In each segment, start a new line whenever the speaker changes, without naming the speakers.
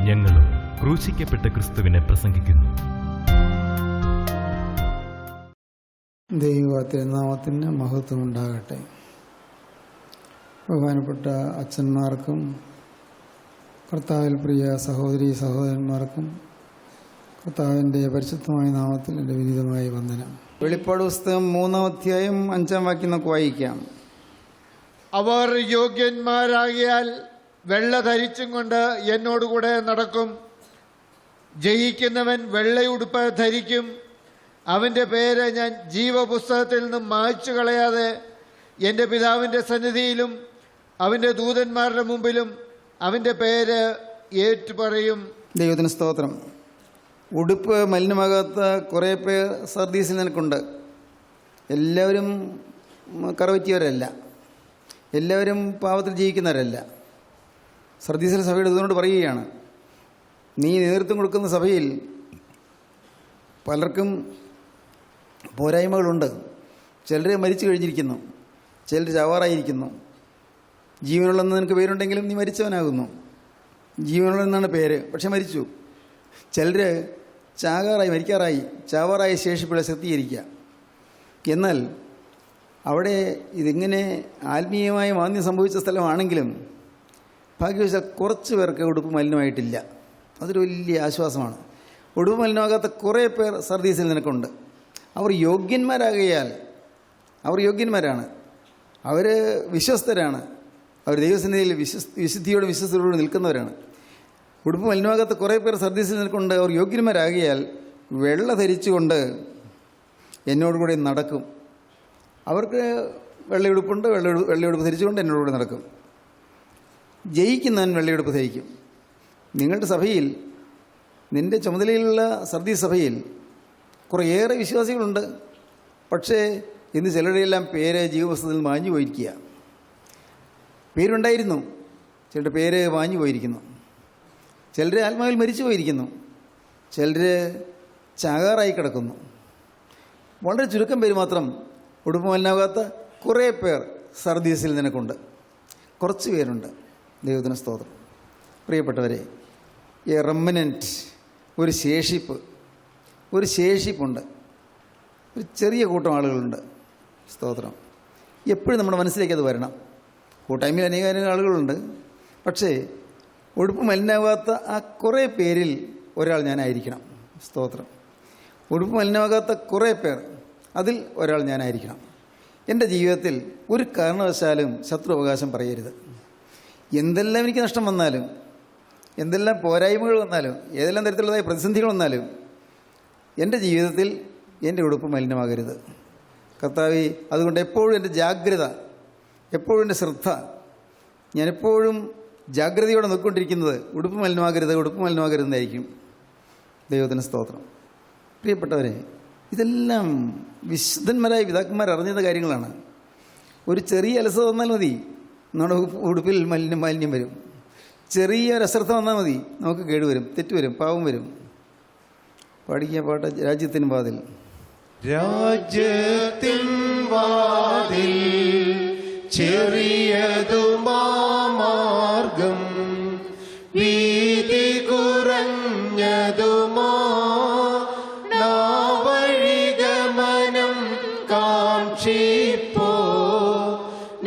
ഞങ്ങളും ക്രൂശിക്കപ്പെട്ട ക്രിസ്തുവിനെ പ്രസംഗിക്കുന്നു.
ദൈവത്തിരുനാമത്തിന് മഹത്വം ഉണ്ടാകട്ടെ. ബഹുമാനപ്പെട്ട അച്ഛന്മാർക്കും കർത്താവിൽ പ്രിയ സഹോദരീ സഹോദരന്മാർക്കും കർത്താവിൻ്റെ പരിശുദ്ധമായ നാമത്തിൽ എൻ്റെ വിനീതമായ വന്ദനം. വെളിപ്പാട് പുസ്തകം 3-ാം അധ്യായം 5-ാം വാക്യം നമുക്ക് വായിക്കാം.
അവർ യോഗ്യന്മാരാകിയാൽ വെള്ള ധരിച്ചും കൊണ്ട് എന്നോടുകൂടെ നടക്കും. ജയിക്കുന്നവൻ വെള്ളയുടുപ്പ് ധരിക്കും. അവൻ്റെ പേര് ഞാൻ ജീവപുസ്തകത്തിൽ നിന്നും മായ്ച്ചു കളയാതെ എൻ്റെ പിതാവിൻ്റെ സന്നിധിയിലും അവൻ്റെ ദൂതന്മാരുടെ മുമ്പിലും അവൻ്റെ പേര് ഏറ്റുപറയും.
ദൈവത്തിന് സ്തോത്രം. ഉടുപ്പ് മലിനമാകാത്ത കുറേ പേർ സർദീസിൽ നിനക്കുണ്ട്. എല്ലാവരും കറവറ്റിയവരല്ല, എല്ലാവരും പാവത്തിൽ ജീവിക്കുന്നവരല്ല. സർദീസിലെ സഭയുടെ ഇതുകൊണ്ട് പറയുകയാണ്, നീ നേതൃത്വം കൊടുക്കുന്ന സഭയിൽ പലർക്കും പോരായ്മകളുണ്ട്. ചിലർ മരിച്ചു കഴിഞ്ഞിരിക്കുന്നു, ചിലർ ചാവാറായിരിക്കുന്നു. ജീവനുള്ളെന്ന് നിനക്ക് പേരുണ്ടെങ്കിലും നീ മരിച്ചവനാകുന്നു. ജീവനുള്ളതെന്നാണ് പേര്, പക്ഷെ മരിച്ചു. ചിലർ മരിക്കാറായി, ചാവാറായി ശേഷിപ്പിള്ള ശക്തീകരിക്കുക. എന്നാൽ അവിടെ ഇതിങ്ങനെ ആത്മീയമായ മാന്യം സംഭവിച്ച സ്ഥലമാണെങ്കിലും ഭാഗ്യവശാൽ കുറച്ച് പേർക്ക് ഉടുപ്പ് മലിനമായിട്ടില്ല. അതൊരു വലിയ ആശ്വാസമാണ്. ഉടുപ്പ് മലിനമാകാത്ത കുറേ പേർ സർദീസിൽ നിനക്കുണ്ട്. അവർ യോഗ്യന്മാരാകയാൽ, അവർ യോഗ്യന്മാരാണ്, അവർ വിശ്വസ്തരാണ്, അവർ ദൈവസന്നിധിയിൽ വിശുദ്ധിയോടും വിശ്വസ്തയോടും നിൽക്കുന്നവരാണ്. ഉടുപ്പ് മലിനമാകാത്ത കുറേ പേർ സർദീസിൽ നിൽക്കൊണ്ട് അവർ യോഗ്യന്മാരാകിയാൽ വെള്ള ധരിച്ചുകൊണ്ട് എന്നോടുകൂടെ നടക്കും. അവർക്ക് വെള്ളയുടുപ്പുണ്ട്, വെള്ളയുടുപ്പ് ധരിച്ചുകൊണ്ട് എന്നോടുകൂടെ നടക്കും. ജയിക്കുന്നവൻ വെള്ളയുടുപ്പ് ധരിക്കും. നിങ്ങളുടെ സഭയിൽ, നിൻ്റെ ചുമതലയിലുള്ള സർദീസ് സഭയിൽ കുറേയേറെ വിശ്വാസികളുണ്ട്. പക്ഷേ ഇന്ന് ചിലരുടെയെല്ലാം പേര് ജീവപുസ്തകത്തിൽ മാഞ്ഞു പോയിരിക്കുക. പേരുണ്ടായിരുന്നു, ചിലരുടെ പേര് മാഞ്ഞു പോയിരിക്കുന്നു. ചിലർ ആത്മാവിൽ മരിച്ചു പോയിരിക്കുന്നു, ചിലർ ചാകാറായി കിടക്കുന്നു. വളരെ ചുരുക്കം പേര് മാത്രം ഉടുപ്പ് മലിനമാകാത്ത കുറേ പേർ സർദീസിൽ നിനക്കുണ്ട്. കുറച്ച് പേരുണ്ട്. ദൈവത്തിന് സ്തോത്രം. പ്രിയപ്പെട്ടവരെ, ഈ റെമനൻറ്റ്, ഒരു ശേഷിപ്പുണ്ട്. ഒരു ചെറിയ കൂട്ടം ആളുകളുണ്ട്. സ്തോത്രം. എപ്പോഴും നമ്മുടെ മനസ്സിലേക്ക് അത് വരണം. കൂട്ടായ്മയിൽ അനേകം ആളുകളുണ്ട്. പക്ഷേ ഉടുപ്പ് മലിനമാകാത്ത ആ കുറേ പേരിൽ ഒരാൾ ഞാനായിരിക്കണം. സ്തോത്രം. ഉടുപ്പ് മലിനമാകാത്ത കുറേ പേർ, അതിൽ ഒരാൾ ഞാനായിരിക്കണം. എൻ്റെ ജീവിതത്തിൽ ഒരു കാരണവശാലും ശത്രു അവകാശം പറയരുത്. എന്തെല്ലാം എനിക്ക് നഷ്ടം വന്നാലും, എന്തെല്ലാം പോരായ്മകൾ വന്നാലും, ഏതെല്ലാം തരത്തിലുള്ളതായ പ്രതിസന്ധികൾ വന്നാലും എൻ്റെ ജീവിതത്തിൽ എൻ്റെ ഉടുപ്പ് മലിനമാകരുത്. കർത്താവേ, അതുകൊണ്ട് എപ്പോഴും എൻ്റെ ജാഗ്രത, എപ്പോഴും എൻ്റെ ശ്രദ്ധ, ഞാനെപ്പോഴും ജാഗ്രതയോടെ നോക്കിക്കൊണ്ടിരിക്കുന്നത് ഉടുപ്പ് മലിനമാകരുതെന്നായിരിക്കും. ദൈവത്തിന് സ്തോത്രം. പ്രിയപ്പെട്ടവരെ, ഇതെല്ലാം വിശുദ്ധന്മാരായ പിതാക്കന്മാർ അറിഞ്ഞിരുന്ന കാര്യങ്ങളാണ്. ഒരു ചെറിയ അലസത വന്നാൽ മതി, നമ്മുടെ ഉടുപ്പിൽ മാലിന്യം വരും. ചെറിയൊരു അശ്രദ്ധ വന്നാൽ മതി, നമുക്ക് കേടുവരും, തെറ്റുവരും, പാവം വരും. പാടിക്കുക പാട്ട്. രാജ്യത്തിൻ വാതിൽ
ചെറിയതുമാ മാർഗം, വീതി കുറഞ്ഞതുമാ വഴിഗമനം കാക്ഷിപ്പോ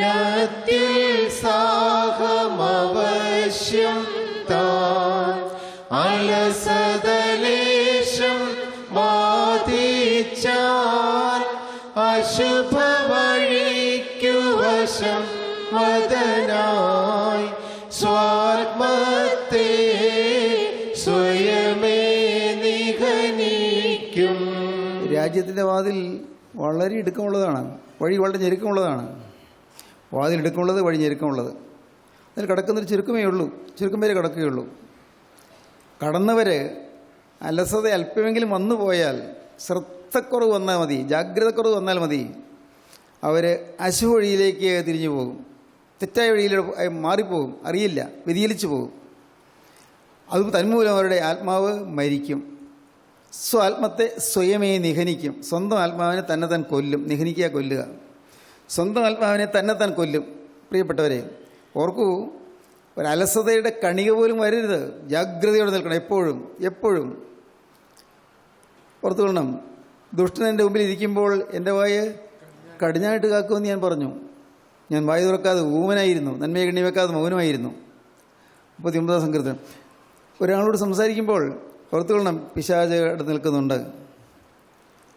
നത്തിൽ സാഹമവശ്യം താൻ അലസതലേശം ബാധിച്ചാൽ അശുഭ വഴിക്കു വശം വദനായി സ്വാത്മത്തെ സ്വയമേ നിഗനിക്കും.
രാജ്യത്തിൻ്റെ വാതിൽ വളരെ ഇടുക്കമുള്ളതാണ്, വഴി വളരെ ഞെരുക്കമുള്ളതാണ്. വാതിൽ ഇടുക്കമുള്ളത്, വഴി ഞെരുക്കമുള്ളത്. അതിൽ കടക്കുന്നൊരു ചുരുക്കം പേര് കടക്കുകയുള്ളൂ. കടന്നവർ അലസത അല്പമെങ്കിലും വന്നു പോയാൽ, ശ്രദ്ധക്കുറവ് വന്നാൽ മതി, ജാഗ്രതക്കുറവ് വന്നാൽ മതി, അവർ അശുഭ വഴിയിലേക്ക് തിരിഞ്ഞു പോകും, തെറ്റായ വഴിയിലൂടെ മാറിപ്പോകും, അറിയില്ല, വ്യതിചലിച്ചു പോകും. അത് തന്മൂലം അവരുടെ ആത്മാവ് മരിക്കും. സ്വാത്മത്തെ സ്വയമേ നിഹനിക്കും. സ്വന്തം ആത്മാവിനെ തന്നെ താൻ കൊല്ലും. നിഹനിക്കുക, കൊല്ലുക. സ്വന്തം ആത്മാവിനെ തന്നെ താൻ കൊല്ലും. പ്രിയപ്പെട്ടവരെ, ഓർക്കൂ, ഒരലസതയുടെ കണിക പോലും വരരുത്. ജാഗ്രതയോടെ നിൽക്കണം. എപ്പോഴും എപ്പോഴും ഓർത്തുകൊള്ളണം. ദുഷ്ടൻ എൻ്റെ മുമ്പിൽ ഇരിക്കുമ്പോൾ എൻ്റെ വായ കടിഞ്ഞായിട്ട് കാക്കുമെന്ന് ഞാൻ പറഞ്ഞു. ഞാൻ വായു തുറക്കാതെ ഊമനായിരുന്നു, നന്മയെ കണ്ണി വെക്കാതെ മൗനമായിരുന്നു. 39 സങ്കീർത്തനം. ഒരാളോട് സംസാരിക്കുമ്പോൾ ഓർത്തുകൊള്ളണം, പിശാച് അടുത്ത് നിൽക്കുന്നുണ്ട്.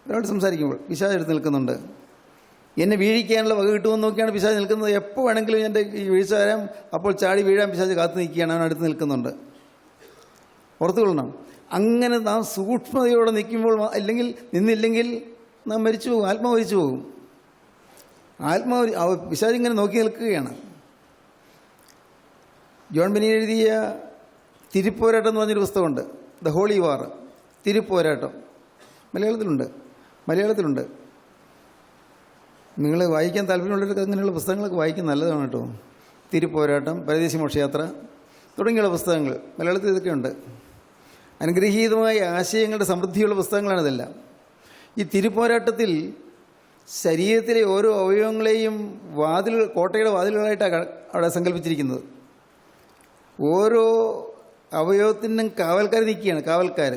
ഒരാളോട് സംസാരിക്കുമ്പോൾ പിശാച് അടുത്ത് നിൽക്കുന്നുണ്ട്. എന്നെ വീഴിക്കാനുള്ള വക കിട്ടുമെന്ന് നോക്കിയാണ് പിശാച് നിൽക്കുന്നത്. എപ്പോൾ വേണമെങ്കിലും എൻ്റെ ഈ വീഴ്ച വരാം, അപ്പോൾ ചാടി വീഴാൻ പിശാച് കാത്തു നിൽക്കുകയാണ്, അവൻ അടുത്ത് നിൽക്കുന്നുണ്ട്. ഓർത്തുകൊള്ളണം. അങ്ങനെ നാം സൂക്ഷ്മതയോടെ നിൽക്കുമ്പോൾ, അല്ലെങ്കിൽ നിന്നില്ലെങ്കിൽ നാം മരിച്ചു പോകും, ആത്മാവ് മരിച്ചു പോകും. പിശാച് ഇങ്ങനെ നോക്കി നിൽക്കുകയാണ്. ജോൺ ബെനി എഴുതിയ തിരുപ്പോരാട്ടം എന്ന് പറഞ്ഞൊരു പുസ്തകമുണ്ട്, ദ ഹോളി വാർ, തിരുപ്പോരാട്ടം. മലയാളത്തിലുണ്ട്. നിങ്ങൾ വായിക്കാൻ താല്പര്യമുള്ളവർക്ക് അങ്ങനെയുള്ള പുസ്തകങ്ങളൊക്കെ വായിക്കാൻ നല്ലതാണ് കേട്ടോ. തിരുപ്പോരാട്ടം, പരദേശി മോക്ഷയാത്ര തുടങ്ങിയുള്ള പുസ്തകങ്ങൾ മലയാളത്തിൽ ഇതൊക്കെയുണ്ട്. അനുഗ്രഹീതമായ ആശയങ്ങളുടെ സമൃദ്ധിയുള്ള പുസ്തകങ്ങളാണിതെല്ലാം. ഈ തിരുപ്പോരാട്ടത്തിൽ ശരീരത്തിലെ ഓരോ അവയവങ്ങളെയും കോട്ടയുടെ വാതിലുകളായിട്ടാണ് അവിടെ സങ്കല്പിച്ചിരിക്കുന്നത്. ഓരോ അവയവത്തിനും കാവൽക്കാർ നിൽക്കുകയാണ്. കാവൽക്കാർ,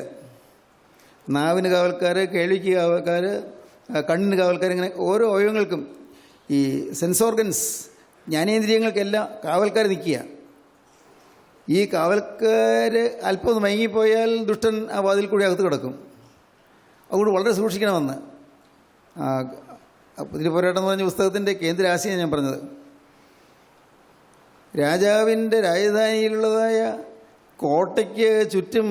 നാവിന് കാവൽക്കാർ, കേൾവിക്ക് കാവൽക്കാർ, കണ്ണിന് കാവൽക്കാർ, ഇങ്ങനെ ഓരോ അവയവങ്ങൾക്കും, ഈ സെൻസ് ഓർഗൻസ്, ജ്ഞാനേന്ദ്രിയങ്ങൾക്കെല്ലാം കാവൽക്കാർ നിൽക്കുക. ഈ കാവൽക്കാർ അല്പം ഒന്ന് മയങ്ങിപ്പോയാൽ ദുഷ്ടൻ ആ വാതിൽ കൂടി അകത്ത് കിടക്കും. അതുകൊണ്ട് വളരെ സൂക്ഷിക്കണമെന്ന്. തിരുപ്പോരാട്ടം എന്ന് പറഞ്ഞ പുസ്തകത്തിൻ്റെ കേന്ദ്ര ആശയം ഞാൻ പറഞ്ഞത്. രാജാവിൻ്റെ രാജധാനിയിലുള്ളതായ കോട്ടയ്ക്ക് ചുറ്റും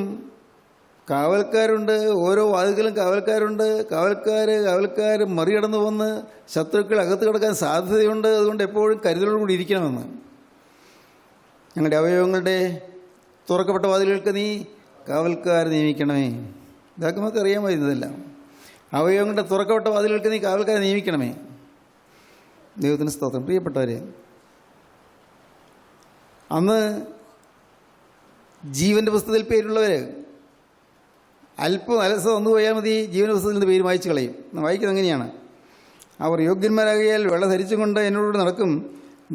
കാവൽക്കാരുണ്ട്. ഓരോ വാതിൽക്കലും കാവൽക്കാരുണ്ട്. കാവൽക്കാർ മറികടന്നു വന്ന് ശത്രുക്കൾ അകത്ത് കിടക്കാൻ സാധ്യതയുണ്ട്. അതുകൊണ്ട് എപ്പോഴും കരുതലോടുകൂടി ഇരിക്കണമെന്ന്. ഞങ്ങളുടെ അവയവങ്ങളുടെ തുറക്കപ്പെട്ട വാതിലുകൾക്ക് നീ കാവൽക്കാർ നിയമിക്കണമേ. ഇതൊക്കെ നമുക്ക് അറിയാമായിരുന്നതല്ല. അവയവങ്ങളുടെ തുറക്കപ്പെട്ട വാതിലുകൾക്ക് നീ കാവൽക്കാരെ നിയമിക്കണമേ. ദൈവത്തിന് സ്തോത്രം. പ്രിയപ്പെട്ടവരെ, അന്ന് ജീവൻ്റെ പുസ്തകത്തിൽ പേരുള്ളവർ അല്പം അലസത വന്നു പോയാൽ മതി, ജീവൻ്റെ പുസ്തകത്തിൽ നിന്ന് പേര് വായിച്ചു കളയും. വായിക്കുന്നത് അങ്ങനെയാണ്: അവർ യോഗ്യന്മാരാകിയാൽ വെള്ള ധരിച്ചുകൊണ്ട് എന്നോട് നടക്കും,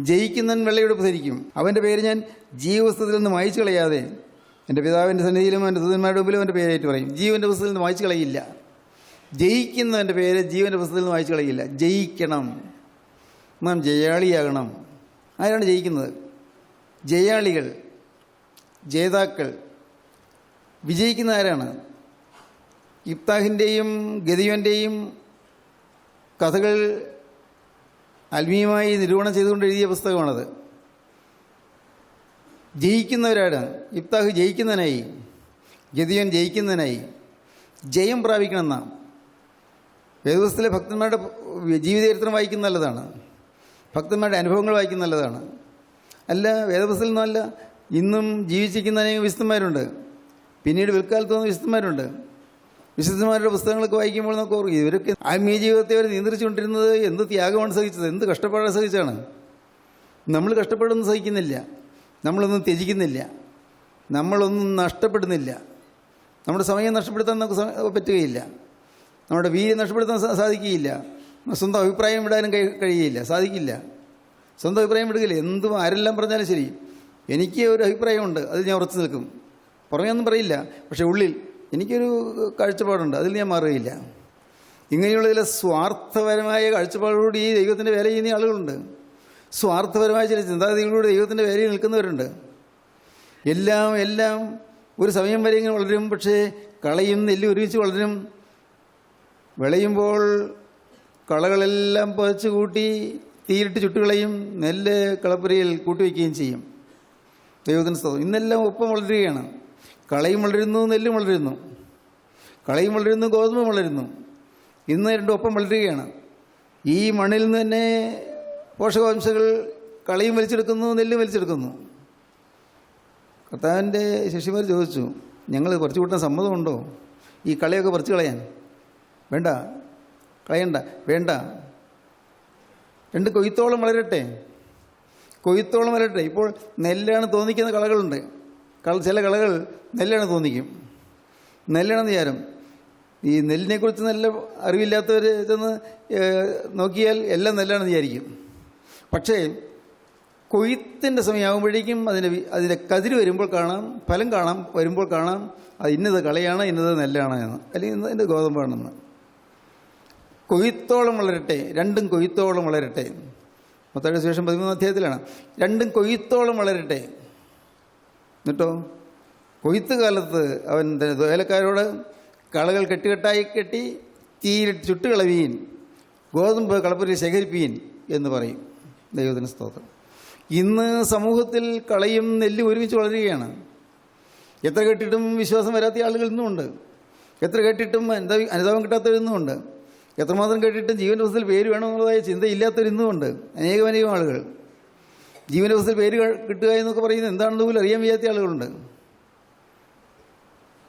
ജയിക്കുന്നവൻ വെള്ളയുടുപ്പ് ധരിക്കും. അവൻ്റെ പേര് ഞാൻ ജീവപുസ്തകത്തിൽ നിന്ന് വായിച്ചു കളയാതെ എൻ്റെ പിതാവിൻ്റെ സന്നിധിയിലും എൻ്റെ ദൂതന്മാരുടെ മുമ്പിലും എൻ്റെ പേരായിട്ട് പറയും. ജീവൻ്റെ പുസ്തകത്തിൽ നിന്ന് വായിച്ചു കളയില്ല. ജയിക്കുന്നവൻ്റെ പേര് ജീവൻ്റെ പുസ്തകത്തിൽ നിന്ന് വായിച്ചു കളയില്ല. ജയിക്കണം, നാം ജയാളിയാകണം. ആരാണ് ജയിക്കുന്നത്? ജയാളികൾ, ജേതാക്കൾ. വിജയിക്കുന്ന ആരാണ്? ഇബ്താഹിൻ്റെയും ഗദിയോൻ്റെയും കഥകൾ ആത്മീയമായി നിരൂപണം ചെയ്തുകൊണ്ട് എഴുതിയ പുസ്തകമാണത്. ജയിക്കുന്നവരാണ്. ഇബ്താഹ് ജയിക്കുന്നതിനായി, ഗദിയോൻ ജയിക്കുന്നതിനായി. ജയം പ്രാപിക്കണമെന്നാണ്. വേദപുസ്തകത്തിലെ ഭക്തന്മാരുടെ ജീവിതചരിത്രം വായിക്കുന്ന നല്ലതാണ്. ഭക്തന്മാരുടെ അനുഭവങ്ങൾ വായിക്കുന്ന നല്ലതാണ്. അല്ല, വേദപുസ്തകത്തിൽ നിന്നല്ല, ഇന്നും ജീവിച്ചിരിക്കുന്ന അനേകം വിശുദ്ധന്മാരുണ്ട്. പിന്നീട് പിൽക്കാലത്ത് വന്ന വിശുദ്ധന്മാരുണ്ട്. വിശുദ്ധന്മാരുടെ പുസ്തകങ്ങളൊക്കെ വായിക്കുമ്പോൾ നമുക്ക് ഓർക്കും, ഇവരൊക്കെ ആത്മീയ ജീവിതത്തെ അവർ നിയന്ത്രിച്ചുകൊണ്ടിരുന്നത് എന്ത് ത്യാഗമാണ് സഹിച്ചത്, എന്ത് കഷ്ടപ്പാടാണ് സഹിച്ചാണ്. നമ്മൾ കഷ്ടപ്പാടൊന്നും സഹിക്കുന്നില്ല, നമ്മളൊന്നും ത്യജിക്കുന്നില്ല, നമ്മളൊന്നും നഷ്ടപ്പെടുന്നില്ല. നമ്മുടെ സമയം നഷ്ടപ്പെടുത്താൻ നമുക്ക് പറ്റുകയില്ല. നമ്മുടെ വീര്യം നഷ്ടപ്പെടുത്താൻ സാധിക്കുകയില്ല. സ്വന്തം അഭിപ്രായം വിടാനും കഴിയുകയില്ല, സാധിക്കില്ല. സ്വന്തം അഭിപ്രായം വിടുകയില്ല. എന്തും ആരെല്ലാം പറഞ്ഞാലും ശരി, എനിക്ക് ഒരു അഭിപ്രായമുണ്ട്, അതിൽ ഞാൻ ഉറച്ചു നിൽക്കും. പുറമേ ഒന്നും പറയില്ല, പക്ഷേ ഉള്ളിൽ എനിക്കൊരു കാഴ്ചപ്പാടുണ്ട്, അതിൽ ഞാൻ മാറുകയില്ല. ഇങ്ങനെയുള്ള ചില സ്വാർത്ഥപരമായ കാഴ്ചപ്പാടോടുകൂടി ഈ ദൈവത്തിൻ്റെ വേല ചെയ്യുന്ന ആളുകളുണ്ട്. സ്വാർത്ഥപരമായ ചില ചിന്താഗതികളോട് ദൈവത്തിൻ്റെ വേലയിൽ നിൽക്കുന്നവരുണ്ട്. എല്ലാം ഒരു സമയം വരെ ഇങ്ങനെ വളരും, പക്ഷേ കളയും നെല്ല് ഒരുമിച്ച് വളരും. വിളയുമ്പോൾ കളകളെല്ലാം പതിച്ചു കൂട്ടി തീയിലിട്ട് ചുട്ടുകളയും, നെല്ല് കളപ്പുരയിൽ കൂട്ടിവയ്ക്കുകയും ചെയ്യും. ദൈവത്തിന് സ്തോത്രം. ഇന്നെല്ലാം ഒപ്പം വളരുകയാണ്. കളയും വളരുന്നു, നെല്ലും വളരുന്നു. കളയും വളരുന്നു, ഗോതമ്പും വളരുന്നു. ഇന്ന് രണ്ടും ഒപ്പം വളരുകയാണ്. ഈ മണ്ണിൽ നിന്ന് തന്നെ പോഷകാംശങ്ങൾ കളയും വലിച്ചെടുക്കുന്നു, നെല്ലും വലിച്ചെടുക്കുന്നു. കർത്താവിൻ്റെ ശിഷ്യന്മാർ ചോദിച്ചു, ഞങ്ങൾ പറിച്ചു കൂട്ടാൻ സമ്മതമുണ്ടോ? ഈ കളയൊക്കെ പറിച്ചു കളയാൻ? വേണ്ട, കളയണ്ട, വേണ്ട. 2 കൊയ്ത്തോളം വളരട്ടെ, കൊയ്ത്തോളം വളരട്ടെ. ഇപ്പോൾ നെല്ലാണ് തോന്നിക്കുന്ന കളകളുണ്ട്. ചില കളകൾ നെല്ലാണ് തോന്നിക്കും, നെല്ലാണെന്ന് വിചാരം. ഈ നെല്ലിനെക്കുറിച്ച് നല്ല അറിവില്ലാത്തവർ ചെന്ന് നോക്കിയാൽ എല്ലാം നെല്ലാണെന്ന് വിചാരിക്കും. പക്ഷേ കൊയ്ത്തിൻ്റെ സമയമാകുമ്പോഴേക്കും അതിൻ്റെ കതിര് വരുമ്പോൾ കാണാം, ഫലം കാണാം, വരുമ്പോൾ കാണാം അത് ഇന്നത് കളയാണ്, ഇന്നത് നെല്ലാണ് എന്ന്, അല്ലെങ്കിൽ ഇന്നതിൻ്റെ ഗോതമ്പാണെന്ന്. കൊയ്ത്തോളം വളരട്ടെ, രണ്ടും കൊയ്ത്തോളം വളരട്ടെ. മത്തായിയുടെ സുവിശേഷം 13 അധ്യായത്തിലാണ്. രണ്ടും കൊയ്ത്തോളം വളരട്ടെ. എന്നിട്ടോ കൊയ്ത്ത് കാലത്ത് അവൻ വേലക്കാരോട് കളകൾ കെട്ടുകെട്ടായി കെട്ടി തീയിലിട്ട് ചുട്ടുകളവീൻ, ഗോതമ്പ് കളപ്പുരയിൽ ശേഖരിപ്പീൻ എന്ന് പറയും. ദൈവത്തിന് സ്തോത്രം. ഇന്ന് സമൂഹത്തിൽ കളയും നെല്ലും ഒരുമിച്ച് വളരുകയാണ്. എത്ര കേട്ടിട്ടും വിശ്വാസം വരാത്ത ആളുകൾ ഇന്നുമുണ്ട്. എത്ര കേട്ടിട്ടും അനുതാപം കിട്ടാത്തവരിന്നുമുണ്ട്. എത്രമാത്രം കേട്ടിട്ടും ജീവൻ്റെ പുസ്തകത്തിൽ പേര് വേണമെന്നുള്ളതായ ചിന്തയില്ലാത്തവരിന്നുമുണ്ട്. അനേകം ആളുകൾ ജീവൻ്റെ പുസ്തകത്തിൽ പേര് കിട്ടുക എന്നൊക്കെ പറയുന്നത് എന്താണെന്ന് പോലും അറിയാൻ വയ്യാത്ത ആളുകളുണ്ട്.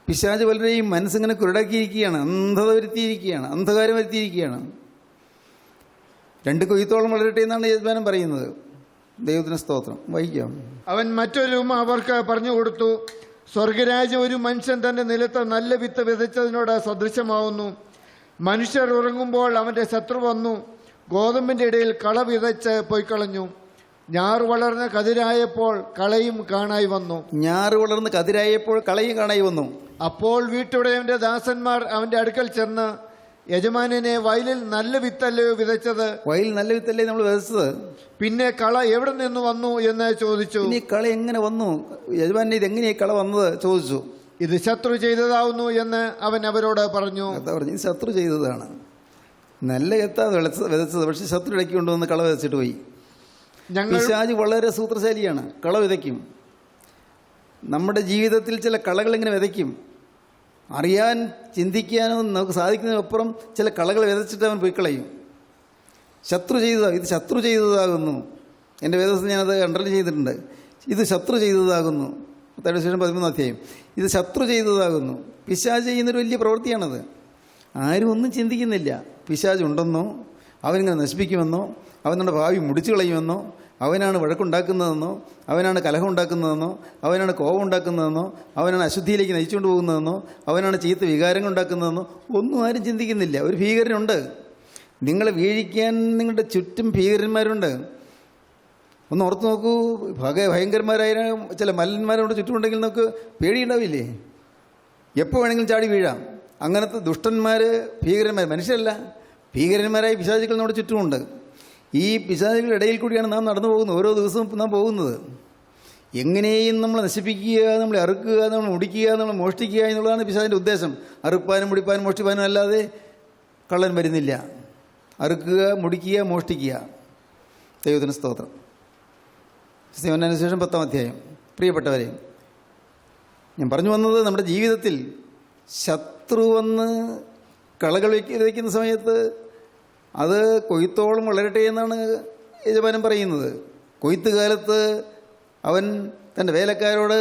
പിശാച് പലരെയും മനസ്സിങ്ങനെ കുരുടാക്കിയിരിക്കുകയാണ്, അന്ധത വരുത്തിയിരിക്കുകയാണ്, അന്ധകാരം വരുത്തിയിരിക്കുകയാണ്. രണ്ട് കൊയ്ത്തോളം വളരട്ടെ എന്നാണ് യജമാനൻ പറയുന്നത്. ദൈവത്തിന് സ്തോത്രം. വായിക്കാം.
അവൻ മറ്റൊരു അവർക്ക് പറഞ്ഞു കൊടുത്തു, സ്വർഗരാജ്യം ഒരു മനുഷ്യൻ തന്റെ നിലത്ത് നല്ല വിത്ത് വിതച്ചതിനോട് സദൃശമാവുന്നു. മനുഷ്യർ ഉറങ്ങുമ്പോൾ അവന്റെ ശത്രു വന്നു ഗോതമ്പിന്റെ ഇടയിൽ കള വിതച്ച് പോയിക്കളഞ്ഞു. ഞാറ് വളർന്ന് കതിരായപ്പോൾ കളയും കാണായി വന്നു.
ഞാറ് വളർന്ന് കതിരായപ്പോൾ കളയും കാണായി വന്നു.
അപ്പോൾ വീട്ടുടയവന്റെ ദാസന്മാർ അവന്റെ അടുക്കൽ ചെന്ന്, യജമാനനെ വയലിൽ നല്ല വിത്തല്ലയോ വിതച്ചത്?
വയലിൽ നല്ല വിത്തല്ലേ നമ്മൾ വിതച്ചത്?
പിന്നെ കള എവിടെ നിന്ന് വന്നു എന്ന് ചോദിച്ചു.
ഇനി കള എങ്ങനെ വന്നു? യജമാനെ ഇതെങ്ങനെയാ കള വന്നത് ചോദിച്ചു.
ഇത് ശത്രു ചെയ്തതാവുന്നു എന്ന് അവൻ അവരോട് പറഞ്ഞു.
ഇത് ശത്രു ചെയ്തതാണ്. നല്ല എത്താ വിതച്ചത്, പക്ഷെ ശത്രു ഇടയ്ക്ക് കൊണ്ടുവന്ന് കള വിതച്ചിട്ട് പോയി. പിശാച് വളരെ സൂത്രശാലിയാണ്. കള വിതയ്ക്കും. നമ്മുടെ ജീവിതത്തിൽ ചില കളകൾ ഇങ്ങനെ വിതയ്ക്കും. അറിയാൻ ചിന്തിക്കാനോ നമുക്ക് സാധിക്കുന്നതിനപ്പുറം ചില കളകൾ വിതച്ചിട്ട് അവൻ പോയിക്കളയും. ഇത് ശത്രു ചെയ്തതാകുന്നു. എൻ്റെ വേദത്തിൽ ഞാനത് അണ്ടർലൈൻ ചെയ്തിട്ടുണ്ട്. ഇത് ശത്രു ചെയ്തതാകുന്നു. 13 അധ്യായം. ഇത് ശത്രു ചെയ്തതാകുന്നു. പിശാച് ചെയ്യുന്നൊരു വലിയ പ്രവൃത്തിയാണത്. ആരും ഒന്നും ചിന്തിക്കുന്നില്ല. പിശാച് ഉണ്ടെന്നോ, അവനിങ്ങനെ നശിപ്പിക്കുമെന്നോ, അവൻ നമ്മുടെ ഭാവി മുടിച്ചു കളയുമെന്നോ, അവനാണ് വഴക്കുണ്ടാക്കുന്നതെന്നോ, അവനാണ് കലഹം ഉണ്ടാക്കുന്നതെന്നോ, അവനാണ് കോപം ഉണ്ടാക്കുന്നതെന്നോ, അവനാണ് അശുദ്ധിയിലേക്ക് നയിച്ചുകൊണ്ട് പോകുന്നതെന്നോ, അവനാണ് ചീത്ത വികാരങ്ങൾ ഉണ്ടാക്കുന്നതെന്നോ ഒന്നും ആരും ചിന്തിക്കുന്നില്ല. ഒരു ഭീകരനുണ്ട്. നിങ്ങളെ വീഴിക്കാൻ നിങ്ങളുടെ ചുറ്റും ഭീകരന്മാരുണ്ട്. ഒന്ന് ഓർത്ത് നോക്കൂ. ഭയങ്കരന്മാരായ ചില മല്ലന്മാരോട് ചുറ്റുമുണ്ടെങ്കിൽ നമുക്ക് പേടിയുണ്ടാവില്ലേ? എപ്പോൾ വേണമെങ്കിലും ചാടി വീഴാം. അങ്ങനത്തെ ദുഷ്ടന്മാർ, ഭീകരന്മാർ, മനുഷ്യരല്ല, ഭീകരന്മാരായ പിശാചുക്കൾ നമ്മുടെ ചുറ്റുമുണ്ട്. ഈ പിശാചുകളുടെ ഇടയിൽ കൂടിയാണ് നാം നടന്നു പോകുന്നത്. ഓരോ ദിവസവും നാം പോകുന്നത്. എങ്ങനെയും നമ്മളെ നശിപ്പിക്കുക, നമ്മളെ അറുക്കുക, നമ്മൾ മുടിക്കുക, നമ്മൾ മോഷ്ടിക്കുക എന്നുള്ളതാണ് പിശാചിൻ്റെ ഉദ്ദേശം. അറുപ്പാനും മുടിപ്പാനും മോഷ്ടിപ്പാനും അല്ലാതെ കള്ളൻ വരുന്നില്ല. അറുക്കുക, മുടിക്കുക, മോഷ്ടിക്കുക. ദൈവത്തിന് സ്തോത്രം. യോഹന്നാന്റെ സുവിശേഷം 10 അധ്യായം. പ്രിയപ്പെട്ടവരെ, ഞാൻ പറഞ്ഞു വന്നത് നമ്മുടെ ജീവിതത്തിൽ ശത്രു വന്ന് കളകൾ വയ്ക്കുന്ന സമയത്ത് അത് കൊയ്ത്തോളം വളരട്ടെ എന്നാണ് യജമാനൻ പറയുന്നത്. കൊയ്ത്ത് കാലത്ത് അവൻ തൻ്റെ വേലക്കാരോട്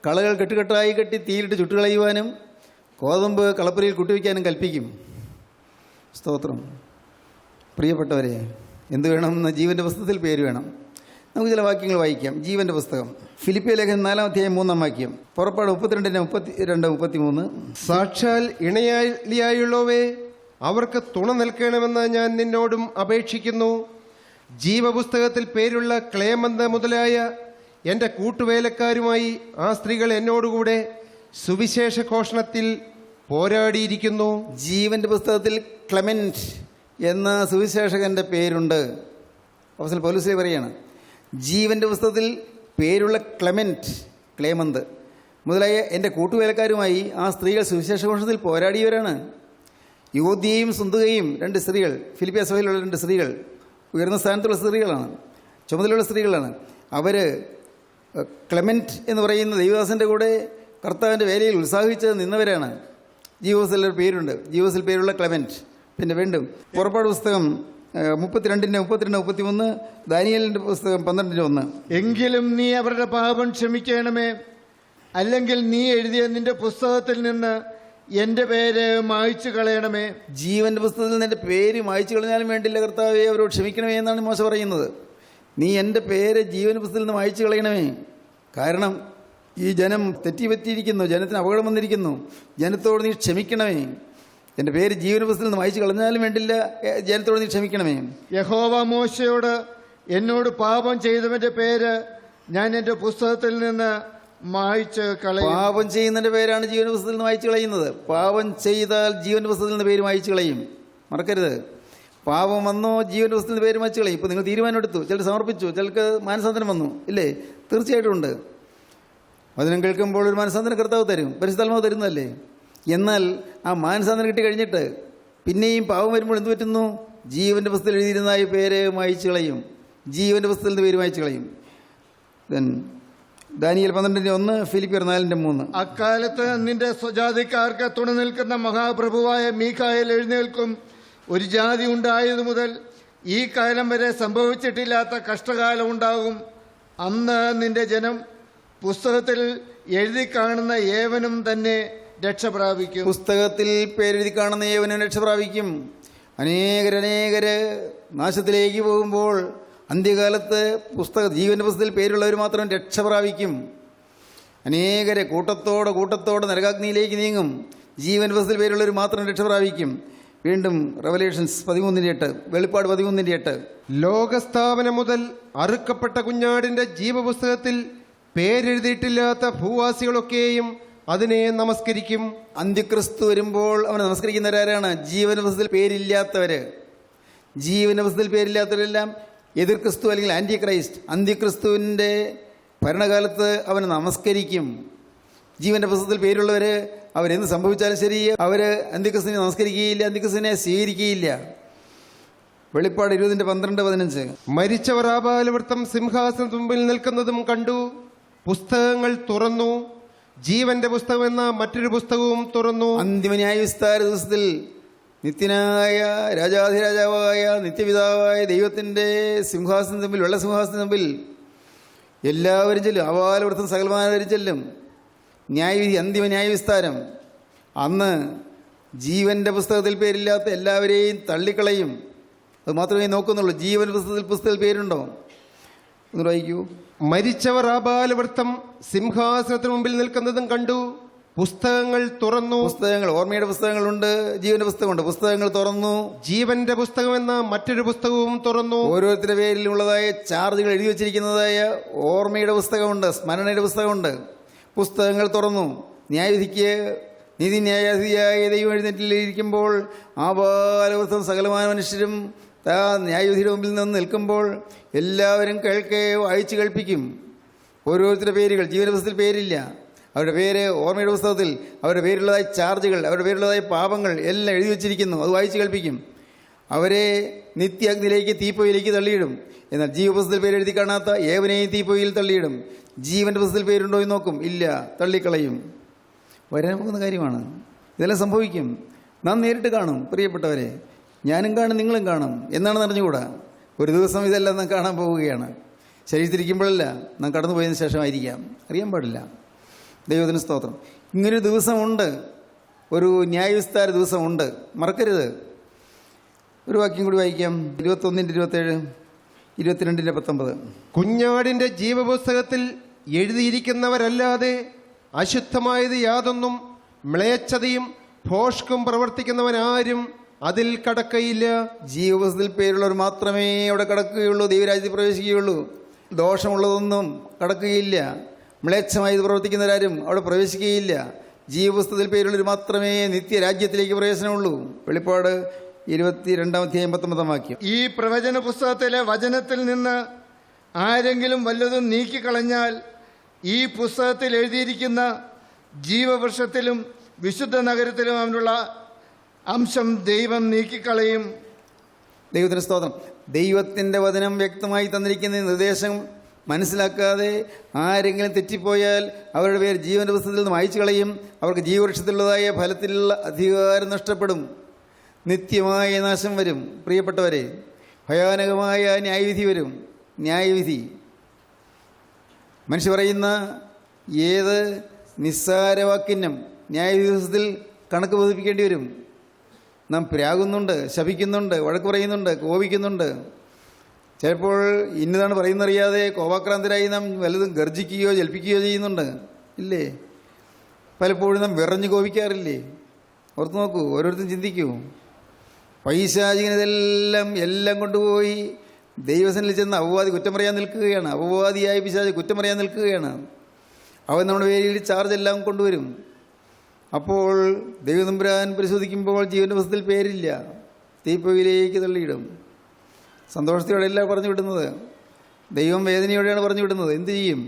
കളകൾ കെട്ടുകെട്ടായി കെട്ടി തീയിലിട്ട് ചുട്ടുകളയുവാനും ഗോതമ്പ് കളപ്പുരയിൽ കുട്ടിവയ്ക്കാനും കൽപ്പിക്കും. സ്തോത്രം. പ്രിയപ്പെട്ടവരെ, എന്ത് വേണം? ജീവൻ്റെ പുസ്തകത്തിൽ പേര് വേണം. നമുക്ക് ചില വാക്യങ്ങൾ വായിക്കാം. ജീവൻ്റെ പുസ്തകം, ഫിലിപ്പിയ ലേഖനം 4 അധ്യായം 3 വാക്യം, പുറപ്പാട് 32-33.
സാക്ഷാൽ ഇണയാളിയായുള്ളവേ, അവർക്ക് തുണ നിൽക്കണമെന്ന് ഞാൻ നിന്നോടും അപേക്ഷിക്കുന്നു. ജീവപുസ്തകത്തിൽ പേരുള്ള ക്ലേമന്ത മുതലായ എൻ്റെ കൂട്ടുവേലക്കാരുമായി ആ സ്ത്രീകൾ എന്നോടുകൂടെ സുവിശേഷ ഘോഷണത്തിൽ പോരാടിയിരിക്കുന്നു.
ജീവൻ്റെ പുസ്തകത്തിൽ ക്ലെമന്റ് എന്ന സുവിശേഷകൻ്റെ പേരുണ്ട്. അപ്പോസ്തലൻ പൗലോസ് പറയാണ്, ജീവൻ്റെ പുസ്തകത്തിൽ പേരുള്ള ക്ലേമന്ത് മുതലായ എൻ്റെ കൂട്ടുവേലക്കാരുമായി ആ സ്ത്രീകൾ സുവിശേഷ ഘോഷണത്തിൽ പോരാടിയവരാണ്. യുവതിയെയും സുന്ദകയും 2 സ്ത്രീകൾ, ഫിലിപ്പിയ സഭയിലുള്ള 2 സ്ത്രീകൾ, ഉയർന്ന സ്ഥാനത്തുള്ള സ്ത്രീകളാണ്, ചുമതലയുള്ള സ്ത്രീകളാണ്. അവർ ക്ലെമന്റ് എന്ന് പറയുന്ന ദൈവദാസൻ്റെ കൂടെ കർത്താവിൻ്റെ വേലയിൽ ഉത്സാഹിച്ച് നിന്നവരാണ്. ജീവസിൽ പേരുണ്ട്. ജീവസിൽ പേരുള്ള ക്ലെമന്റ്. പിന്നെ വീണ്ടും പുറപ്പാട് പുസ്തകം 32-33, ദാനിയേലിൻ്റെ പുസ്തകം 12-1.
എങ്കിലും നീ അവരുടെ പാപം ക്ഷമിക്കണമേ, അല്ലെങ്കിൽ നീ എഴുതിയ നിന്റെ പുസ്തകത്തിൽ നിന്ന് എൻ്റെ പേര് മായ്ച്ചു കളയണമേ.
ജീവൻ്റെ പുസ്തകത്തിൽ നിന്ന് എൻ്റെ പേര് മായ്ച്ചു കളഞ്ഞാലും വേണ്ടില്ല കർത്താവെ, അവരോട് ക്ഷമിക്കണമേ എന്നാണ് മോശ പറയുന്നത്. നീ എൻ്റെ പേര് ജീവൻ്റെ പുസ്തകത്തിൽ നിന്ന് മായ്ച്ചു കളയണമേ. കാരണം ഈ ജനം തെറ്റിപ്പറ്റിയിരിക്കുന്നു, ജനത്തിന് അപകടം വന്നിരിക്കുന്നു, ജനത്തോട് നീ ക്ഷമിക്കണമേ എൻ്റെ പേര് ജീവന പുസ്തകത്തിൽ നിന്ന് വായിച്ചു കളഞ്ഞാലും വേണ്ടില്ല, ജനത്തോട് നീ ക്ഷമിക്കണമേ.
യഹോവ മോശയോട്, എന്നോട് പാപം ചെയ്തവന്റെ പേര് ഞാൻ എൻ്റെ പുസ്തകത്തിൽ നിന്ന് മായ്ച്ച് കളയും.
പാപം ചെയ്യുന്നതിൻ്റെ പേരാണ് ജീവന പുസ്തകത്തിൽ നിന്ന് വായിച്ചു കളയുന്നത്. പാപം ചെയ്താൽ ജീവന പുസ്തകത്തിൽ നിന്ന് പേര് വായിച്ചു കളയും, മറക്കരുത്. പാപം വന്നോ ജീവന പുസ്തകത്തിൽ പേര് വായിച്ചു കളയും. ഇപ്പോൾ നിങ്ങൾ തീരുമാനമെടുത്തു, ചിലർ സമർപ്പിച്ചു, ചിലർക്ക് മാനസാന്തരം വന്നു, ഇല്ലേ? തീർച്ചയായിട്ടും ഉണ്ട്. വചനം കേൾക്കുമ്പോൾ ഒരു മാനസാന്തരം കർത്താവ് തരും, പരിശുദ്ധാത്മാവ് തരുന്നതല്ലേ. എന്നാൽ ആ മാനസാന്തരം കിട്ടി കഴിഞ്ഞിട്ട് പിന്നെയും പാവം വരുമ്പോൾ എന്ത് പറ്റുന്നു? ജീവൻ്റെ പുസ്തകത്തിൽ എഴുതിയിരുന്നതായി പേര് വായിച്ചു കളയും, ജീവൻ്റെ പുസ്തകത്തിൽ നിന്ന് പേര് വായിച്ചു കളയും. ദാനിയേൽ 12:1, ഫിലിപ്പിയർ 4:3.
അക്കാലത്ത് നിന്റെ സ്വജാതിക്കാർക്ക് തുണ നിൽക്കുന്ന മഹാപ്രഭുവായ മീഖായേൽ എഴുന്നേൽക്കും. ഒരു ജാതി ഉണ്ടായതു മുതൽ ഈ കാലം വരെ സംഭവിച്ചിട്ടില്ലാത്ത കഷ്ടകാലം ഉണ്ടാകും. അന്ന് നിന്റെ ജനം പുസ്തകത്തിൽ എഴുതി കാണുന്ന ഏവനും തന്നെ രക്ഷ പ്രാപിക്കും.
പുസ്തകത്തിൽ പേരെഴുതി കാണുന്ന ഏവനും രക്ഷ പ്രാപിക്കും. അനേകര് നാശത്തിലേക്ക് പോകുമ്പോൾ അന്ത്യകാലത്ത് ജീവന്റെ പുസ്തകത്തിൽ പേരുള്ളവർ മാത്രം രക്ഷ പ്രാപിക്കും. അനേകരെ കൂട്ടത്തോടെ നരകാഗ്നിയിലേക്ക് നീങ്ങും. ജീവന്റെ പുസ്തകത്തിൽ പേരുള്ളവർ മാത്രം രക്ഷ പ്രാപിക്കും. വീണ്ടും റെവലേഷൻസ് 13:8, വെളിപ്പാട് 13:8.
ലോകസ്ഥാപനം മുതൽ അറുക്കപ്പെട്ട കുഞ്ഞാടിന്റെ ജീവപുസ്തകത്തിൽ പേരെഴുതിയിട്ടില്ലാത്ത ഭൂവാസികളൊക്കെയും അതിനെ നമസ്കരിക്കും.
അന്ത്യക്രിസ്തു വരുമ്പോൾ അവനെ നമസ്കരിക്കുന്നവരാരാണ്? ജീവന്റെ പുസ്തകത്തിൽ പേരില്ലാത്തവര്. ജീവന്റെ പുസ്തകത്തിൽ പേരില്ലാത്തവരെല്ലാം എതിർ ക്രിസ്തു അല്ലെങ്കിൽ ആന്റി ക്രൈസ്റ്റ്. അന്ത്യക്രിസ്തുവിൻ്റെ ഭരണകാലത്ത് അവനെ നമസ്കരിക്കും. ജീവന്റെ പുസ്തകത്തിൽ പേരുള്ളവർ അവരെന്ത് സംഭവിച്ചാലും ശരി, അവർ അന്ത്യക്രിസ്തുവിനെ നമസ്കരിക്കുകയില്ല, അന്ത്യക്രിസ്തുവിനെ സ്വീകരിക്കുകയില്ല. വെളിപ്പാട് 20:12-15.
മരിച്ചവർ ആബാലവൃത്തം സിംഹാസനത്തിന് മുമ്പിൽ നിൽക്കുന്നതും കണ്ടു. പുസ്തകങ്ങൾ തുറന്നു. ജീവന്റെ പുസ്തകം എന്ന മറ്റൊരു പുസ്തകവും തുറന്നു.
അന്തിമന്യായ വിസ്താര ദിവസത്തിൽ നിത്യനായ രാജാധിരാജാവായ നിത്യപിതാവായ ദൈവത്തിൻ്റെ സിംഹാസനത്തിന് മുമ്പിൽ, വെള്ള സിംഹാസനത്തിന് മുമ്പിൽ എല്ലാവരും ചെല്ലും. ആബാലവൃത്തം സകലമാനവരും ചെല്ലും. ന്യായവിധി, അന്തിമ ന്യായവിസ്താരം. അന്ന് ജീവന്റെ പുസ്തകത്തിൽ പേരില്ലാത്ത എല്ലാവരെയും തള്ളിക്കളയും. അത് മാത്രമേ നോക്കുന്നുള്ളൂ. ജീവൻ പുസ്തകത്തിൽ പേരുണ്ടോ? ഒന്ന് വായിക്കൂ.
മരിച്ചവർ ആബാലവൃത്തം സിംഹാസനത്തിന് മുമ്പിൽ നിൽക്കുന്നതും കണ്ടു. പുസ്തകങ്ങൾ തുറന്നു.
പുസ്തകങ്ങൾ, ഓർമ്മയുടെ പുസ്തകങ്ങളുണ്ട്, ജീവന്റെ പുസ്തകമുണ്ട്. പുസ്തകങ്ങൾ തുറന്നു.
ജീവന്റെ പുസ്തകം എന്ന മറ്റൊരു പുസ്തകവും തുറന്നു.
ഓരോരുത്തരുടെ പേരിലുള്ളതായ ചാർജുകൾ എഴുതി വച്ചിരിക്കുന്നതായ ഓർമ്മയുടെ പുസ്തകമുണ്ട്, സ്മരണയുടെ പുസ്തകമുണ്ട്. പുസ്തകങ്ങൾ തുറന്നു. ന്യായവിധിക്ക് നീതി ന്യായാധിപതിയായ ദൈവം എഴുന്നേറ്റിരിക്കുമ്പോൾ ആബാലവൃത്തം സകലമായ മനുഷ്യരും ന്യായവിധിയുടെ മുമ്പിൽ നിന്ന് നിൽക്കുമ്പോൾ എല്ലാവരും കേൾക്കെ വായിച്ചു കേൾപ്പിക്കും. ഓരോരുത്തരുടെ പേരുകൾ ജീവന്റെ പുസ്തകത്തിൽ പേരില്ല. അവരുടെ പേര് ഓർമ്മയുടെ പുസ്തകത്തിൽ, അവരുടെ പേരുള്ളതായ ചാർജുകൾ, അവരുടെ പേരുള്ളതായ പാപങ്ങൾ എല്ലാം എഴുതി വച്ചിരിക്കുന്നു. അത് വായിച്ചു കേൾപ്പിക്കും. അവരെ നിത്യാഗ്നിയിലേക്ക്, തീപ്പൊയിലേക്ക് തള്ളിയിടും. എന്നാൽ ജീവപുസ്തകത്തിൽ പേരെഴുതി കാണാത്ത ഏവനെയും തീപ്പൊയിൽ തള്ളിയിടും. ജീവന്റെ പുസ്തകത്തിൽ പേരുണ്ടോ എന്ന് നോക്കും, ഇല്ല, തള്ളിക്കളയും. വരാൻ പോകുന്ന കാര്യമാണ്. ഇതെല്ലാം സംഭവിക്കും. നാം നേരിട്ട് കാണും. പ്രിയപ്പെട്ടവരെ, ഞാനും കാണും, നിങ്ങളും കാണും. എന്നാണെന്ന് അറിഞ്ഞുകൂടാ. ഒരു ദിവസം ഇതെല്ലാം നാം കാണാൻ പോവുകയാണ്. ശരീരത്തിരിക്കുമ്പോഴല്ല, നാം കടന്നുപോയതിനു ശേഷമായിരിക്കാം, അറിയാൻ പാടില്ല. ദൈവത്തിന് സ്തോത്രം. ഇങ്ങനൊരു ദിവസമുണ്ട്, ഒരു ന്യായവിസ്താര ദിവസമുണ്ട്, മറക്കരുത്. ഒരു വാക്യം കൂടി വായിക്കാം. 21:27, 22:19.
കുഞ്ഞാടിന്റെ ജീവപുസ്തകത്തിൽ എഴുതിയിരിക്കുന്നവരല്ലാതെ അശുദ്ധമായത് യാതൊന്നും മ്ലേച്ഛതയും ഭോഷ്കും പ്രവർത്തിക്കുന്നവനാരും അതിൽ കടക്കയില്ല.
ജീവപുസ്തകത്തിൽ പേരുള്ളവർ മാത്രമേ അവിടെ കടക്കുകയുള്ളൂ, ദൈവരാജ്യത്തിൽ പ്രവേശിക്കുകയുള്ളൂ. ദോഷമുള്ളതൊന്നും കടക്കുകയില്ല. മ്ലേച്ഛമായത് പ്രവർത്തിക്കുന്നവരാരും അവിടെ പ്രവേശിക്കുകയില്ല. ജീവപുസ്തകത്തിൽ പേരുള്ളവർ മാത്രമേ നിത്യരാജ്യത്തിലേക്ക് പ്രവേശനമുള്ളൂ. വെളിപ്പാട് 22:19.
ഈ പ്രവചന പുസ്തകത്തിലെ വചനത്തിൽ നിന്ന് ആരെങ്കിലും വല്ലതും നീക്കിക്കളഞ്ഞാൽ ഈ പുസ്തകത്തിൽ എഴുതിയിരിക്കുന്ന ജീവവൃക്ഷത്തിലും വിശുദ്ധ നഗരത്തിലും അവനുള്ള അംശം ദൈവം നീക്കിക്കളയും.
ദൈവത്തിന് സ്തോത്രം. ദൈവത്തിൻ്റെ വചനം വ്യക്തമായി തന്നിരിക്കുന്ന നിർദ്ദേശം മനസ്സിലാക്കാതെ ആരെങ്കിലും തെറ്റിപ്പോയാൽ അവരുടെ പേര് ജീവന്റെ പുസ്തകത്തിൽ നിന്ന് വായിച്ചു കളയും. അവർക്ക് ജീവവൃക്ഷത്തിലുള്ളതായ ഫലത്തിലുള്ള അധികാരം നഷ്ടപ്പെടും. നിത്യമായ നാശം വരും. പ്രിയപ്പെട്ടവരെ, ഭയാനകമായ ന്യായവിധി വരും. ന്യായവിധി മനുഷ്യ പറയുന്ന ഏത് നിസ്സാരവാക്യനും ന്യായവിധിത്തിൽ കണക്ക് ബോധിപ്പിക്കേണ്ടി വരും. നാം പ്രാകുന്നുണ്ട്, ശപിക്കുന്നുണ്ട്, വഴക്ക് പറയുന്നുണ്ട്, കോപിക്കുന്നുണ്ട്. ചിലപ്പോൾ ഇന്നതാണ് പറയുന്നറിയാതെ കോപാക്രാന്തരായി നാം വല്ലതും ഗർജിക്കുകയോ ജൽപ്പിക്കുകയോ ചെയ്യുന്നുണ്ട്, ഇല്ലേ? പലപ്പോഴും നാം വിറഞ്ഞു കോപിക്കാറില്ലേ? ഓർത്ത് നോക്കൂ, ഓരോരുത്തരും ചിന്തിക്കൂ. പൈശാചികനെല്ലാം കൊണ്ടുപോയി ദൈവസനിൽ ചെന്ന് അപവാദി കുറ്റം പറയാൻ നിൽക്കുകയാണ്. അപവാദിയായ പിശാച് കുറ്റം പറയാൻ നിൽക്കുകയാണ്. അവൻ നമ്മുടെ പേരിൽ ചാർജ് എല്ലാം കൊണ്ടുവരും. അപ്പോൾ ദൈവതമ്പുരാൻ പരിശോധിക്കുമ്പോൾ ജീവൻ്റെ പുസ്തകത്തിൽ പേരില്ല, തീപ്പൊയിലേക്ക് തള്ളിയിടും. സന്തോഷത്തോടെയല്ല പറഞ്ഞു വിടുന്നത്, ദൈവം വേദനയോടെയാണ് പറഞ്ഞു വിടുന്നത്. എന്തു ചെയ്യും?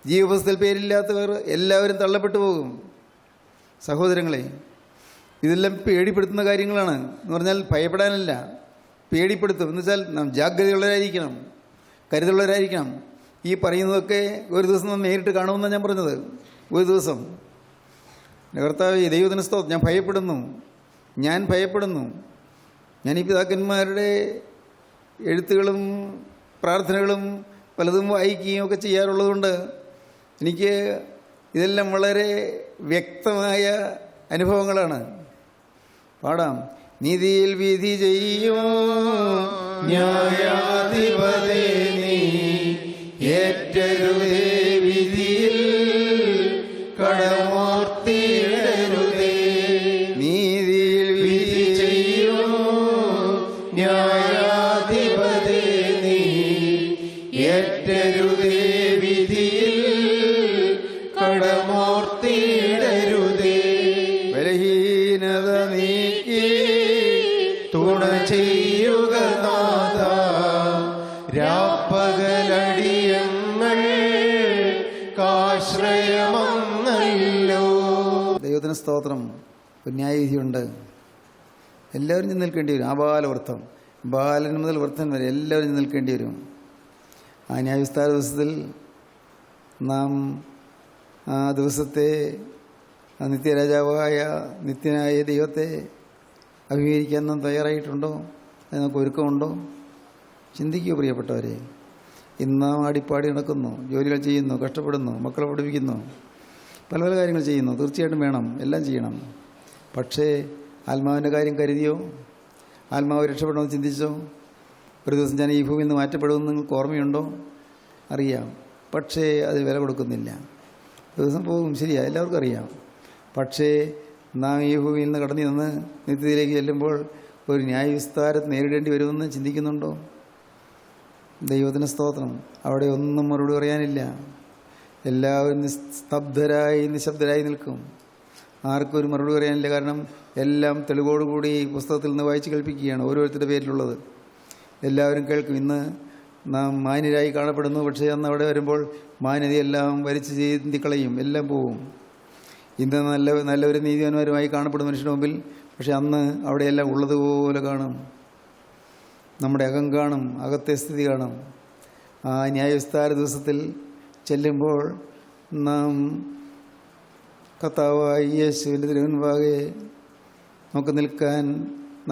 ജീവപുസ്തകത്തിൽ പേരില്ലാത്തവർ എല്ലാവരും തള്ളപ്പെട്ടു പോകും. സഹോദരങ്ങളെ, ഇതെല്ലാം പേടിപ്പെടുത്തുന്ന കാര്യങ്ങളാണ്. എന്ന് പറഞ്ഞാൽ ഭയപ്പെടാനല്ല, പേടിപ്പെടുത്തും. എന്ന് വെച്ചാൽ നാം ജാഗ്രതയുള്ളവരായിരിക്കണം, കരുതലുള്ളവരായിരിക്കണം. ഈ പറയുന്നതൊക്കെ ഒരു ദിവസം നാം നേരിട്ട് കാണുമെന്നാണ് ഞാൻ പറഞ്ഞത്. ഒരു ദിവസം കർത്താവേ, ദൈവത്തിന് സ്തോത്രം, ഞാൻ ഭയപ്പെടുന്നു. ഞാൻ ഈ പിതാക്കന്മാരുടെ എഴുത്തുകളും പ്രാർത്ഥനകളും പലതും വായിക്കുകയും ഒക്കെ ചെയ്യാറുള്ളതുകൊണ്ട് എനിക്ക് ഇതെല്ലാം വളരെ വ്യക്തമായ അനുഭവങ്ങളാണ്. പാടാം. നീതിയിൽ വിധി ചെയ്യോ
ന്യായാധിപതേ നീ ഏറ്റരുതേ, വിധിയിൽ കടമോർത്തിയിടരുതേ.
നീതിയിൽ
വിധി ചെയ്യോ ന്യായാധിപതേ നീ ഏറ്റരുതേ, വിധിയിൽ കടമോർത്തിയിടരുതേ.
ബലഹീനത നീക്കി
തുണ ചെയ്യുക നാഥ, രാപ്പകലടിയങ്ങൾ കാശ്രയമങ്ങല്ലോ.
ദൈവത്തിന് സ്തോത്രം. ന്യായവിധിയുണ്ട്. എല്ലാവരും ചെന്ന് നിൽക്കേണ്ടി വരും. ആബാലവൃത്തം, ബാലൻ മുതൽ വൃത്തൻ വരെ എല്ലാവരും ചെന്ന് നിൽക്കേണ്ടി വരും. ആ ന്യായവിസ്താര ദിവസത്തിൽ നാം ആ ദിവസത്തെ നിത്യരാജാവായ നിത്യനായ ദൈവത്തെ അഭിമുഖീകരിക്കാൻ നാം തയ്യാറായിട്ടുണ്ടോ? അത് നമുക്ക് ഒരുക്കമുണ്ടോ? ചിന്തിക്കുക പ്രിയപ്പെട്ടവരെ. ഇന്ന് നാം ആടിപ്പാടി നടക്കുന്നു, ജോലികൾ ചെയ്യുന്നു, കഷ്ടപ്പെടുന്നു, മക്കളെ പഠിപ്പിക്കുന്നു, പല പല കാര്യങ്ങൾ ചെയ്യുന്നു. തീർച്ചയായിട്ടും വേണം, എല്ലാം ചെയ്യണം. പക്ഷേ ആത്മാവിൻ്റെ കാര്യം കരുതിയോ? ആത്മാവ് രക്ഷപ്പെടണമെന്ന് ചിന്തിച്ചോ? ഒരു ദിവസം ഞാൻ ഈ ഭൂമിയിൽ നിന്ന് മാറ്റപ്പെടുമെന്ന് നിങ്ങൾക്ക് ഓർമ്മയുണ്ടോ? അറിയാം, പക്ഷേ അത് വില കൊടുക്കുന്നില്ല. ദിവസം പോകും, ശരിയാ, എല്ലാവർക്കും അറിയാം. പക്ഷേ നാം ഈ ഭൂമിയിൽ നിന്ന് കടന്നു നിന്ന് നിത്യതയിലേക്ക് ചെല്ലുമ്പോൾ ഒരു ന്യായവിസ്താരത്തെ നേരിടേണ്ടി വരുമെന്ന് ചിന്തിക്കുന്നുണ്ടോ? ദൈവത്തിന് സ്തോത്രം. അവിടെ ഒന്നും മറുപടി പറയാനില്ല. എല്ലാവരും നിശബ്ദരായി നിൽക്കും. ആർക്കും ഒരു മറുപടി പറയാനില്ല. കാരണം എല്ലാം തെളിവോടുകൂടി പുസ്തകത്തിൽ നിന്ന് വായിച്ച് കേൾപ്പിക്കുകയാണ്, ഓരോരുത്തരുടെ പേരിലുള്ളത്. എല്ലാവരും കേൾക്കും. ഇന്ന് നാം മാന്യരായി കാണപ്പെടുന്നു, പക്ഷേ അന്ന് അവിടെ വരുമ്പോൾ മാന്യതയെല്ലാം വലിച്ചു ചീന്തിക്കളയും, എല്ലാം പോവും. ഇന്ന് നല്ലൊരു നീതിവാന്മാരുമായി കാണപ്പെടുന്ന മനുഷ്യരുടെ മുമ്പിൽ, പക്ഷെ അന്ന് അവിടെയെല്ലാം ഉള്ളതുപോലെ കാണും. നമ്മുടെ അകം കാണും, അകത്തെ സ്ഥിതി കാണും. ആ ന്യായവിസ്താര ദിവസത്തിൽ ചെല്ലുമ്പോൾ നാം കർത്താവായ യേശുവിൻ്റെ തിരുമുൻപാകെ നമുക്ക് നിൽക്കാൻ,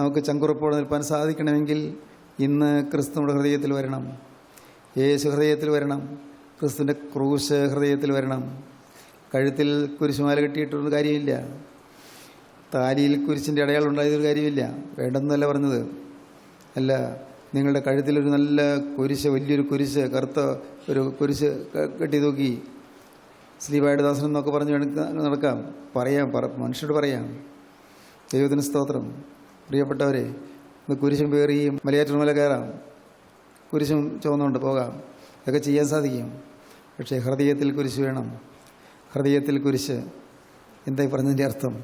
നമുക്ക് ചങ്കുറപ്പോടെ നിൽക്കാൻ സാധിക്കണമെങ്കിൽ ഇന്ന് ക്രിസ്തു നമ്മുടെ ഹൃദയത്തിൽ വരണം. യേശു ഹൃദയത്തിൽ വരണം. ക്രിസ്തുവിൻ്റെ ക്രൂശ് ഹൃദയത്തിൽ വരണം. കഴുത്തിൽ കുരിശുമാല കെട്ടിയിട്ടൊരു കാര്യമില്ല. താലിയിൽ കുരിശിൻ്റെ അടയാളം ഉണ്ടായതൊരു കാര്യമില്ല. വേണ്ടെന്നല്ല പറഞ്ഞത്. അല്ല, നിങ്ങളുടെ കഴുത്തിലൊരു നല്ല കുരിശ്, വലിയൊരു കുരിശ്, കറുത്ത ഒരു കുരിശ് കെട്ടി തൂക്കി ശ്രീവായുടെ ദാസനം എന്നൊക്കെ പറഞ്ഞ് നടക്കാം. മനുഷ്യരോട് പറയാം. ദൈവത്തിന് സ്തോത്രം. പ്രിയപ്പെട്ടവരെ, കുരിശും പേറിയും മലയാറ്റൂർ കയറാം, കുരിശും ചുവന്നുകൊണ്ട് പോകാം, ഇതൊക്കെ ചെയ്യാൻ സാധിക്കും. പക്ഷേ ഹൃദയത്തിൽ കുരിശ് വേണം. ഹൃദയത്തിൽ കുരിശ്. എന്തായി പറഞ്ഞതിൻ്റെ അർത്ഥം?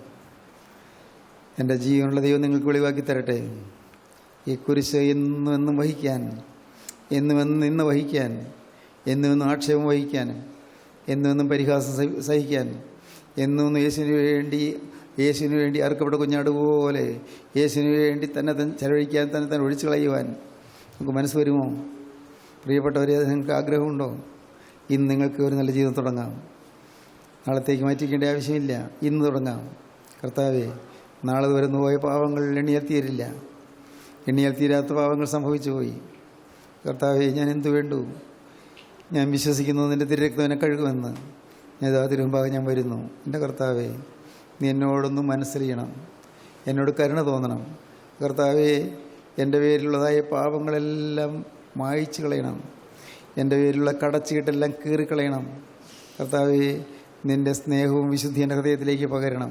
എൻ്റെ ജീവനുള്ള ദൈവം നിങ്ങൾക്ക് വെളിവാക്കി തരട്ടെ. ഈ കുരിശ് എന്നും വഹിക്കാൻ, എന്നും വഹിക്കാൻ, എന്നും ആക്ഷേപം വഹിക്കാൻ, എന്നും പരിഹാസം സഹിക്കാൻ, എന്നും യേശുവിന് വേണ്ടി അറുക്കപ്പെട്ട കുഞ്ഞാട് പോലെ യേശുവിന് വേണ്ടി തന്നെ ചെലവഴിക്കാൻ, തന്നെ ഒഴിച്ചു കളയുവാൻ നമുക്ക് മനസ്സ് വരുമോ? പ്രിയപ്പെട്ടവരെ, അത് നിങ്ങൾക്ക് ആഗ്രഹമുണ്ടോ? ഇന്ന് നിങ്ങൾക്ക് ഒരു നല്ല ജീവിതം തുടങ്ങാം. നാളത്തേക്ക് മാറ്റിക്കേണ്ട ആവശ്യമില്ല. ഇന്ന് തുടങ്ങാം. കർത്താവേ, നാളെ വരുന്നു പോയ പാവങ്ങൾ എണ്ണിയാൽ തീരില്ല. എണ്ണിയാൽ തീരാത്ത പാവങ്ങൾ സംഭവിച്ചു പോയി. കർത്താവേ, ഞാൻ എന്തു വേണ്ടു? ഞാൻ വിശ്വസിക്കുന്നു നിൻ്റെ തിരുരക്തം എന്നെ കഴുകുമെന്ന്. ഞാൻ തിരുമുമ്പാകെ ഞാൻ വരുന്നു. എൻ്റെ കർത്താവേ, നീ എന്നോടൊന്നും മനസ്സറിയണം, എന്നോട് കരുണ തോന്നണം. കർത്താവേ, എൻ്റെ പേരിലുള്ളതായ പാപങ്ങളെല്ലാം മായ്ച്ചു കളയണം. എൻ്റെ പേരിലുള്ള കടച്ചീട്ടെല്ലാം കീറിക്കളയണം. കർത്താവേ, നിൻ്റെ സ്നേഹവും വിശുദ്ധി എൻ്റെ ഹൃദയത്തിലേക്ക് പകരണം.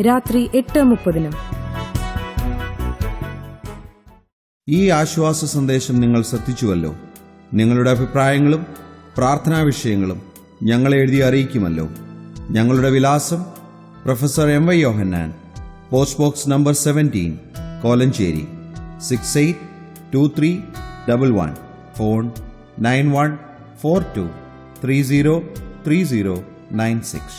രാത്രി 8:30.
ഈ ആശ്വാസ സന്ദേശം നിങ്ങൾ ശ്രദ്ധിച്ചുവല്ലോ. നിങ്ങളുടെ അഭിപ്രായങ്ങളും പ്രാർത്ഥനാ വിഷയങ്ങളും ഞങ്ങളെ എഴുതി അറിയിക്കുമല്ലോ. ഞങ്ങളുടെ വിലാസം: professor M.Y. Yohannan, post box number 17, Kolenchery 682311. Phone 9142303096.